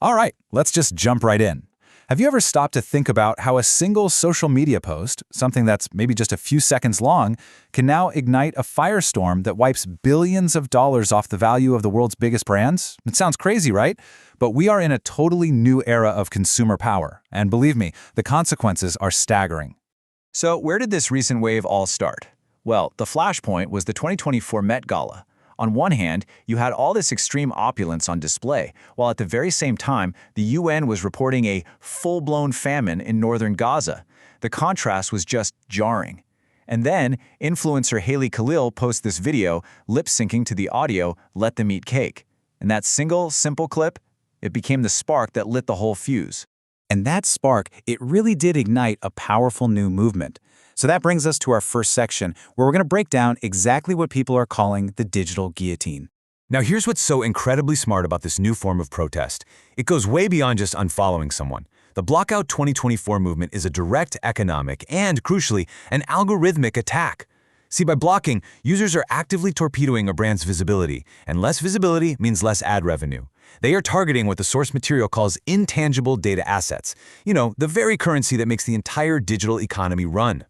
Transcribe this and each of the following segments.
All right, let's just jump right in. Have you ever stopped to think about how a single social media post, something that's maybe just a few seconds long, can now ignite a firestorm that wipes billions of dollars off the value of the world's biggest brands? It sounds crazy, right? But we are in a totally new era of consumer power, and believe me, the consequences are staggering. So where did this recent wave all start? Well, the flashpoint was the 2024 Met Gala. On one hand, you had all this extreme opulence on display, while at the very same time, the UN was reporting a full-blown famine in northern Gaza. The contrast was just jarring. And then, influencer Haley Khalil posts this video, lip-syncing to the audio, "Let Them Eat Cake." And that single, simple clip, it became the spark that lit the whole fuse. And that spark, it really did ignite a powerful new movement. So that brings us to our first section, where we're going to break down exactly what people are calling the digital guillotine. Now here's what's so incredibly smart about this new form of protest. It goes way beyond just unfollowing someone. The Blockout 2024 movement is a direct economic and, crucially, an algorithmic attack. See, by blocking, users are actively torpedoing a brand's visibility, and less visibility means less ad revenue. They are targeting what the source material calls intangible data assets. You know, the very currency that makes the entire digital economy run.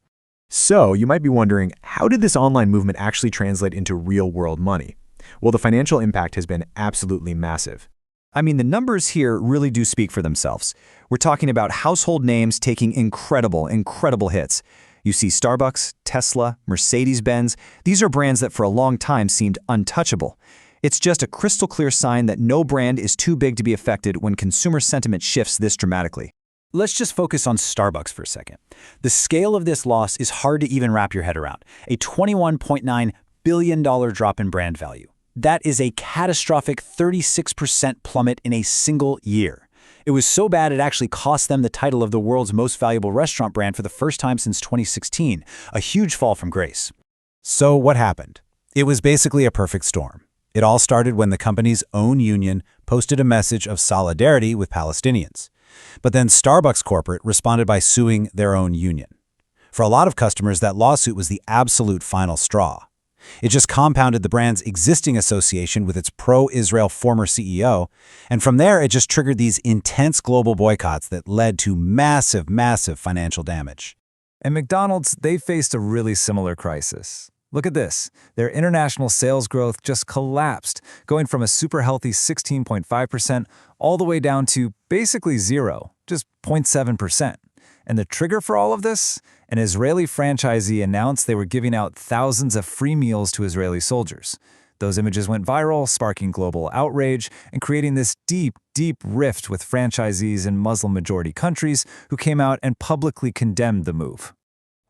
So, you might be wondering, how did this online movement actually translate into real-world money? Well, the financial impact has been absolutely massive. I mean, the numbers here really do speak for themselves. We're talking about household names taking incredible hits. You see Starbucks, Tesla, Mercedes-Benz. These are brands that for a long time seemed untouchable. It's just a crystal clear sign that no brand is too big to be affected when consumer sentiment shifts this dramatically. Let's just focus on Starbucks for a second. The scale of this loss is hard to even wrap your head around. A $21.9 billion drop in brand value. That is a catastrophic 36% plummet in a single year. It was so bad it actually cost them the title of the world's most valuable restaurant brand for the first time since 2016, a huge fall from grace. So what happened? It was basically a perfect storm. It all started when the company's own union posted a message of solidarity with Palestinians. But then Starbucks corporate responded by suing their own union. For a lot of customers, that lawsuit was the absolute final straw. It just compounded the brand's existing association with its pro-Israel former CEO, and from there it just triggered these intense global boycotts that led to massive financial damage. And McDonald's, they faced a really similar crisis. Look at this. Their international sales growth just collapsed, going from a super healthy 16.5% all the way down to basically zero, just 0.7%. And the trigger for all of this? An Israeli franchisee announced they were giving out thousands of free meals to Israeli soldiers. Those images went viral, sparking global outrage and creating this deep rift with franchisees in Muslim-majority countries who came out and publicly condemned the move.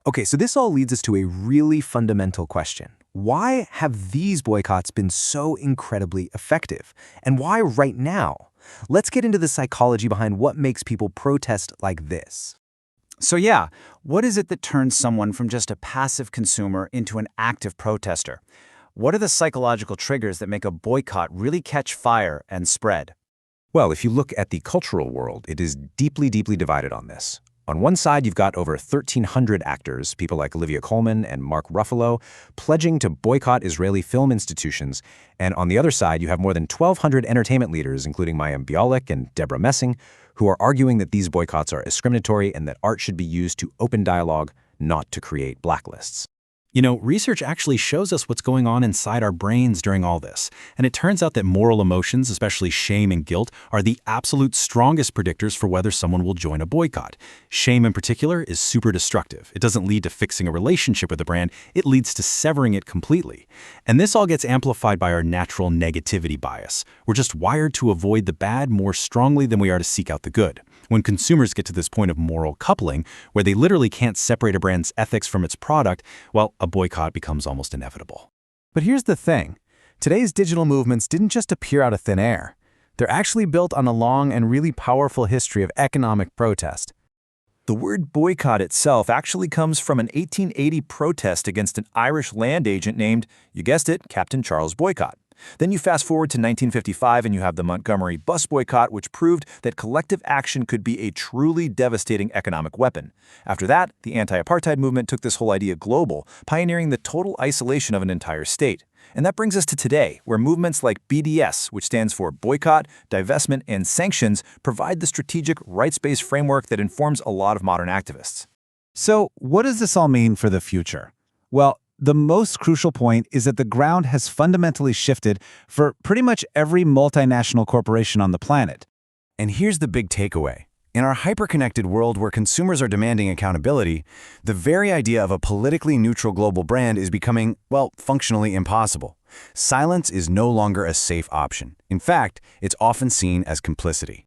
Okay, so this all leads us to a really fundamental question. Why have these boycotts been so incredibly effective? And why right now? Let's get into the psychology behind what makes people protest like this. So yeah, what is it that turns someone from just a passive consumer into an active protester? What are the psychological triggers that make a boycott really catch fire and spread? Well, if you look at the cultural world, it is deeply divided on this. On one side, you've got over 1,300 actors, people like Olivia Colman and Mark Ruffalo, pledging to boycott Israeli film institutions. And on the other side, you have more than 1,200 entertainment leaders, including Mayim Bialik and Deborah Messing, who are arguing that these boycotts are discriminatory and that art should be used to open dialogue, not to create blacklists. You know, research actually shows us what's going on inside our brains during all this. And it turns out that moral emotions, especially shame and guilt, are the absolute strongest predictors for whether someone will join a boycott. Shame in particular is super destructive. It doesn't lead to fixing a relationship with a brand, it leads to severing it completely. And this all gets amplified by our natural negativity bias. We're just wired to avoid the bad more strongly than we are to seek out the good. When consumers get to this point of moral coupling, where they literally can't separate a brand's ethics from its product, well, a boycott becomes almost inevitable. But here's the thing. Today's digital movements didn't just appear out of thin air. They're actually built on a long and really powerful history of economic protest. The word boycott itself actually comes from an 1880 protest against an Irish land agent named, you guessed it, Captain Charles Boycott. Then you fast forward to 1955 and you have the Montgomery bus boycott, which proved that collective action could be a truly devastating economic weapon. After that, the anti-apartheid movement took this whole idea global, pioneering the total isolation of an entire state. And that brings us to today, where movements like BDS, which stands for Boycott, Divestment, and Sanctions, provide the strategic, rights-based framework that informs a lot of modern activists. So, what does this all mean for the future? Well, the most crucial point is that the ground has fundamentally shifted for pretty much every multinational corporation on the planet. And here's the big takeaway. In our hyper-connected world where consumers are demanding accountability, the very idea of a politically neutral global brand is becoming, well, functionally impossible. Silence is no longer a safe option. In fact, it's often seen as complicity.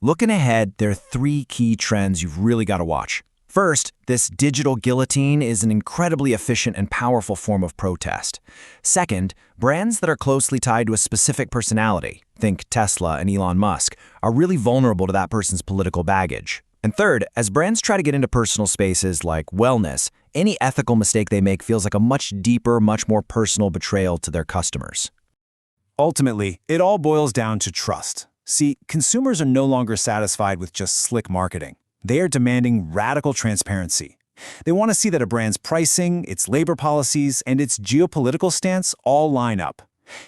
Looking ahead, there are three key trends you've really got to watch. First, this digital guillotine is an incredibly efficient and powerful form of protest. Second, brands that are closely tied to a specific personality, think Tesla and Elon Musk, are really vulnerable to that person's political baggage. And third, as brands try to get into personal spaces like wellness, any ethical mistake they make feels like a much deeper, much more personal betrayal to their customers. Ultimately, it all boils down to trust. See, consumers are no longer satisfied with just slick marketing. They are demanding radical transparency. They want to see that a brand's pricing, its labor policies, and its geopolitical stance all line up.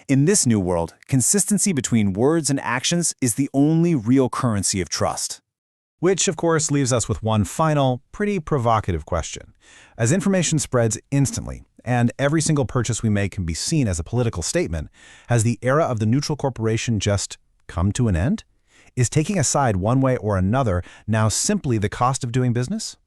In this new world, consistency between words and actions is the only real currency of trust. Which, of course, leaves us with one final, pretty provocative question. As information spreads instantly, and every single purchase we make can be seen as a political statement, has the era of the neutral corporation just come to an end? Is taking a side one way or another now simply the cost of doing business?